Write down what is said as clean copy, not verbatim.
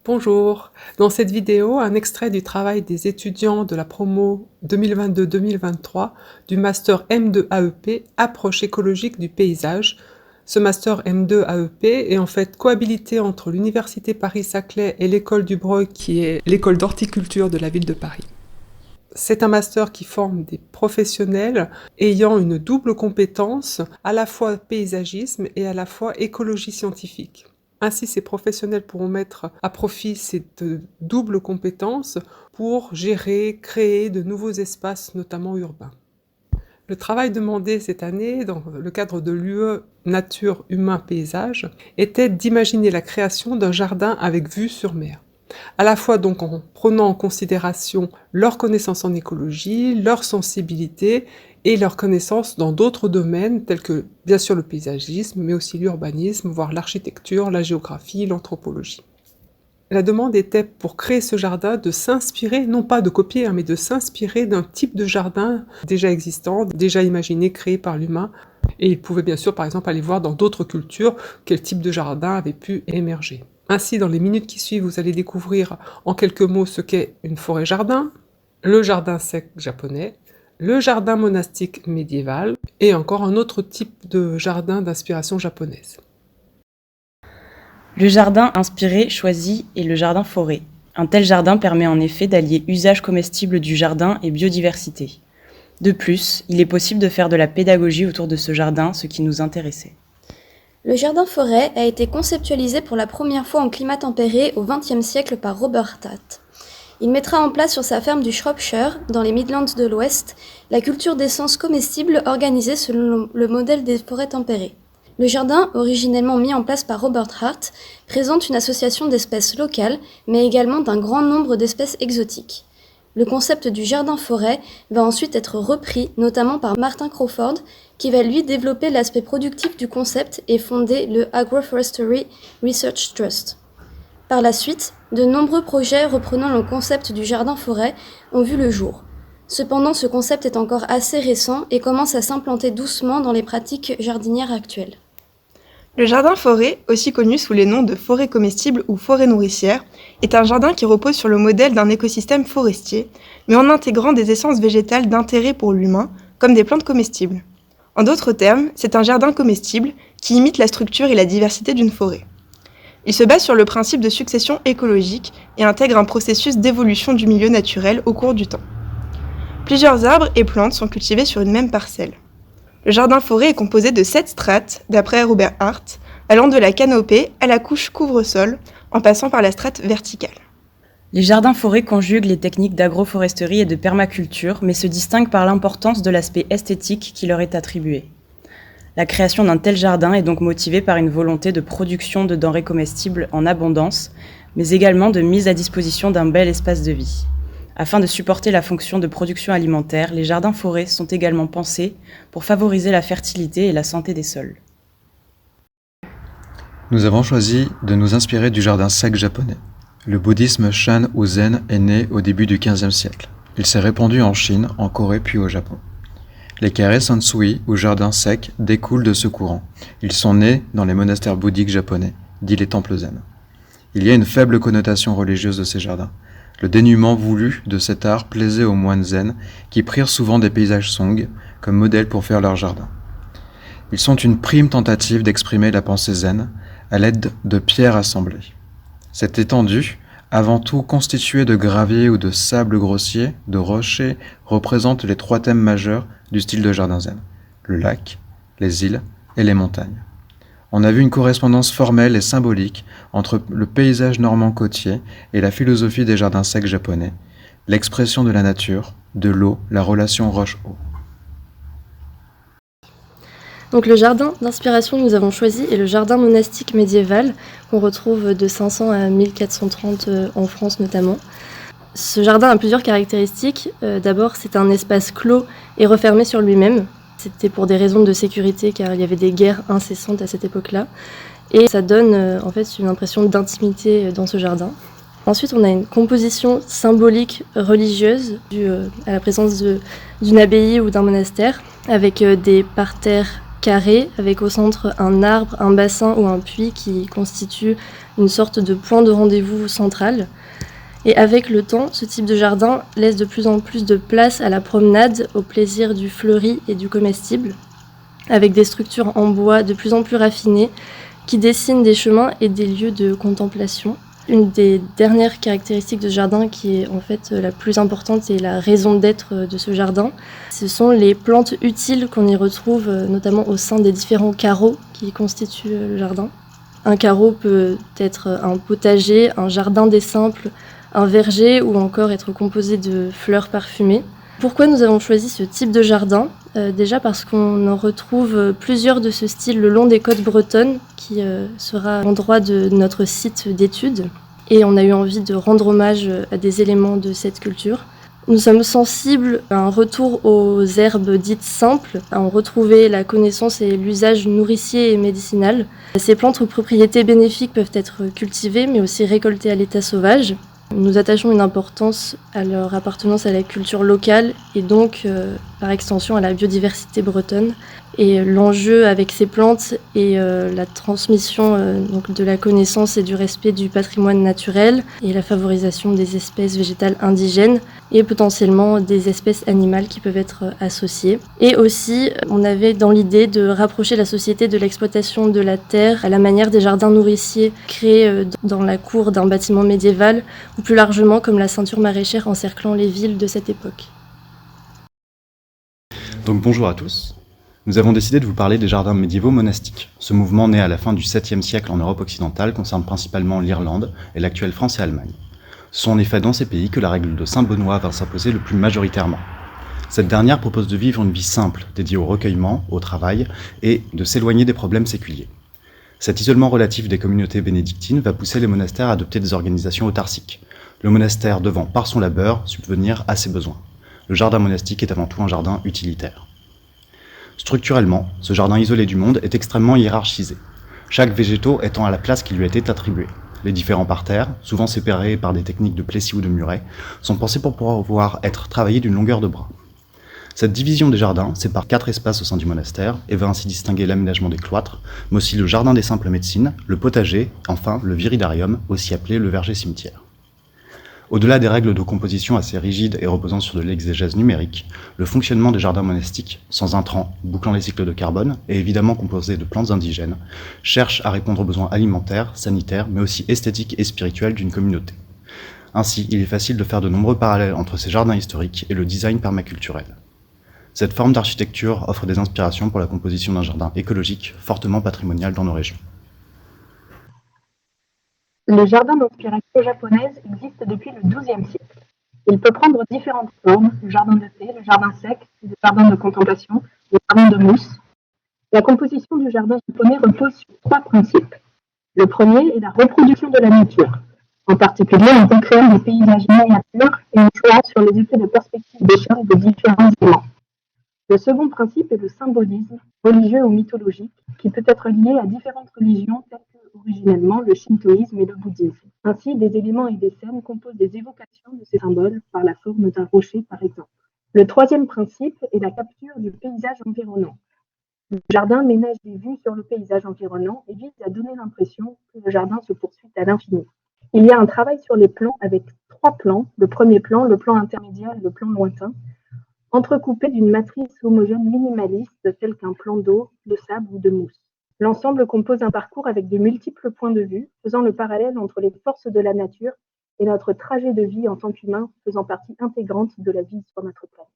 Bonjour, dans cette vidéo, un extrait du travail des étudiants de la promo 2022-2023 du master M2 AEP Approche écologique du paysage. Ce master M2 AEP est en fait cohabilité entre l'Université Paris-Saclay et l'École du Breuil qui est l'école d'horticulture de la ville de Paris. C'est un master qui forme des professionnels ayant une double compétence, à la fois paysagisme et à la fois écologie scientifique. Ainsi, ces professionnels pourront mettre à profit cette double compétence pour gérer, créer de nouveaux espaces, notamment urbains. Le travail demandé cette année, dans le cadre de l'UE Nature, Humain, Paysage, était d'imaginer la création d'un jardin avec vue sur mer. À la fois donc en prenant en considération leurs connaissances en écologie, leur sensibilité et leurs connaissances dans d'autres domaines tels que bien sûr le paysagisme, mais aussi l'urbanisme, voire l'architecture, la géographie, l'anthropologie. La demande était pour créer ce jardin de s'inspirer, non pas de copier, mais de s'inspirer d'un type de jardin déjà existant, déjà imaginé, créé par l'humain. Et ils pouvaient bien sûr par exemple aller voir dans d'autres cultures quel type de jardin avait pu émerger. Ainsi, dans les minutes qui suivent, vous allez découvrir en quelques mots ce qu'est une forêt-jardin, le jardin sec japonais, le jardin monastique médiéval et encore un autre type de jardin d'inspiration japonaise. Le jardin inspiré, choisi est le jardin forêt. Un tel jardin permet en effet d'allier usage comestible du jardin et biodiversité. De plus, il est possible de faire de la pédagogie autour de ce jardin, ce qui nous intéressait. Le jardin forêt a été conceptualisé pour la première fois en climat tempéré au XXe siècle par Robert Hatt. Il mettra en place sur sa ferme du Shropshire, dans les Midlands de l'Ouest, la culture d'essences comestibles organisée selon le modèle des forêts tempérées. Le jardin, originellement mis en place par Robert Hart, présente une association d'espèces locales, mais également d'un grand nombre d'espèces exotiques. Le concept du jardin-forêt va ensuite être repris, notamment par Martin Crawford, qui va lui développer l'aspect productif du concept et fonder le Agroforestry Research Trust. Par la suite, de nombreux projets reprenant le concept du jardin-forêt ont vu le jour. Cependant, ce concept est encore assez récent et commence à s'implanter doucement dans les pratiques jardinières actuelles. Le jardin-forêt, aussi connu sous les noms de forêt comestible ou forêt nourricière, est un jardin qui repose sur le modèle d'un écosystème forestier, mais en intégrant des essences végétales d'intérêt pour l'humain, comme des plantes comestibles. En d'autres termes, c'est un jardin comestible qui imite la structure et la diversité d'une forêt. Il se base sur le principe de succession écologique et intègre un processus d'évolution du milieu naturel au cours du temps. Plusieurs arbres et plantes sont cultivés sur une même parcelle. Le jardin-forêt est composé de 7 strates, d'après Robert Hart, allant de la canopée à la couche couvre-sol, en passant par la strate verticale. Les jardins-forêts conjuguent les techniques d'agroforesterie et de permaculture, mais se distinguent par l'importance de l'aspect esthétique qui leur est attribué. La création d'un tel jardin est donc motivée par une volonté de production de denrées comestibles en abondance, mais également de mise à disposition d'un bel espace de vie. Afin de supporter la fonction de production alimentaire, les jardins-forêts sont également pensés pour favoriser la fertilité et la santé des sols. Nous avons choisi de nous inspirer du jardin sec japonais. Le bouddhisme Shan ou Zen est né au début du XVe siècle. Il s'est répandu en Chine, en Corée puis au Japon. Les carrés Sansui ou jardins secs découlent de ce courant. Ils sont nés dans les monastères bouddhiques japonais, dits les temples zen. Il y a une faible connotation religieuse de ces jardins. Le dénuement voulu de cet art plaisait aux moines zen qui prirent souvent des paysages song comme modèle pour faire leur jardin. Ils sont une prime tentative d'exprimer la pensée zen à l'aide de pierres assemblées. Cette étendue, avant tout constituée de gravier ou de sable grossier, de rochers, représente les 3 thèmes majeurs du style de jardin zen: le lac, les îles et les montagnes. On a vu une correspondance formelle et symbolique entre le paysage normand côtier et la philosophie des jardins secs japonais, l'expression de la nature, de l'eau, la relation roche-eau. Donc le jardin d'inspiration que nous avons choisi est le jardin monastique médiéval qu'on retrouve de 500 à 1430 en France notamment. Ce jardin a plusieurs caractéristiques. D'abord, c'est un espace clos et refermé sur lui-même. C'était pour des raisons de sécurité car il y avait des guerres incessantes à cette époque-là. Et ça donne en fait une impression d'intimité dans ce jardin. Ensuite, on a une composition symbolique religieuse due à la présence d'une abbaye ou d'un monastère avec des parterres carré avec au centre un arbre, un bassin ou un puits qui constitue une sorte de point de rendez-vous central. Et avec le temps, ce type de jardin laisse de plus en plus de place à la promenade, au plaisir du fleuri et du comestible, avec des structures en bois de plus en plus raffinées qui dessinent des chemins et des lieux de contemplation. Une des dernières caractéristiques de ce jardin qui est en fait la plus importante et la raison d'être de ce jardin, ce sont les plantes utiles qu'on y retrouve notamment au sein des différents carreaux qui constituent le jardin. Un carreau peut être un potager, un jardin des simples, un verger ou encore être composé de fleurs parfumées. Pourquoi nous avons choisi ce type de jardin ? Déjà parce qu'on en retrouve plusieurs de ce style le long des côtes bretonnes, qui sera l'endroit de notre site d'études. Et on a eu envie de rendre hommage à des éléments de cette culture. Nous sommes sensibles à un retour aux herbes dites simples, à en retrouver la connaissance et l'usage nourricier et médicinal. Ces plantes aux propriétés bénéfiques peuvent être cultivées, mais aussi récoltées à l'état sauvage. Nous attachons une importance à leur appartenance à la culture locale et donc, par extension, à la biodiversité bretonne. Et l'enjeu avec ces plantes est la transmission donc de la connaissance et du respect du patrimoine naturel et la favorisation des espèces végétales indigènes et potentiellement des espèces animales qui peuvent être associées. Et aussi, on avait dans l'idée de rapprocher la société de l'exploitation de la terre à la manière des jardins nourriciers créés dans la cour d'un bâtiment médiéval ou plus largement comme la ceinture maraîchère encerclant les villes de cette époque. Donc bonjour à tous. Nous avons décidé de vous parler des jardins médiévaux monastiques. Ce mouvement né à la fin du 7e siècle en Europe occidentale concerne principalement l'Irlande et l'actuelle France et Allemagne. Ce sont en effet dans ces pays que la règle de Saint-Benoît va s'imposer le plus majoritairement. Cette dernière propose de vivre une vie simple, dédiée au recueillement, au travail et de s'éloigner des problèmes séculiers. Cet isolement relatif des communautés bénédictines va pousser les monastères à adopter des organisations autarciques, le monastère devant, par son labeur, subvenir à ses besoins. Le jardin monastique est avant tout un jardin utilitaire. Structurellement, ce jardin isolé du monde est extrêmement hiérarchisé, chaque végétaux étant à la place qui lui a été attribuée. Les différents parterres, souvent séparés par des techniques de plessis ou de murets, sont pensés pour pouvoir être travaillés d'une longueur de bras. Cette division des jardins sépare 4 espaces au sein du monastère et va ainsi distinguer l'aménagement des cloîtres, mais aussi le jardin des simples médecines, le potager, enfin le viridarium, aussi appelé le verger-cimetière. Au-delà des règles de composition assez rigides et reposant sur de l'exégèse numérique, le fonctionnement des jardins monastiques, sans intrants, bouclant les cycles de carbone, et évidemment composé de plantes indigènes, cherche à répondre aux besoins alimentaires, sanitaires, mais aussi esthétiques et spirituels d'une communauté. Ainsi, il est facile de faire de nombreux parallèles entre ces jardins historiques et le design permaculturel. Cette forme d'architecture offre des inspirations pour la composition d'un jardin écologique fortement patrimonial dans nos régions. Le jardin d'inspiration japonaise existe depuis le XIIe siècle. Il peut prendre différentes formes, le jardin de thé, le jardin sec, le jardin de contemplation, le jardin de mousse. La composition du jardin japonais repose sur 3 principes. Le premier est la reproduction de la nature, en particulier en recréant des paysages miniatures et en jouant sur les effets de perspective d'échelle de différents éléments. Le second principe est le symbolisme, religieux ou mythologique, qui peut être lié à différentes religions telles que originellement le shintoïsme et le bouddhisme. Ainsi, des éléments et des scènes composent des évocations de ces symboles par la forme d'un rocher par exemple. Le troisième principe est la capture du paysage environnant. Le jardin ménage des vues sur le paysage environnant et vise à donner l'impression que le jardin se poursuit à l'infini. Il y a un travail sur les plans avec 3 plans, le premier plan, le plan intermédiaire et le plan lointain, entrecoupés d'une matrice homogène minimaliste telle qu'un plan d'eau, de sable ou de mousse. L'ensemble compose un parcours avec de multiples points de vue, faisant le parallèle entre les forces de la nature et notre trajet de vie en tant qu'humain, faisant partie intégrante de la vie sur notre planète.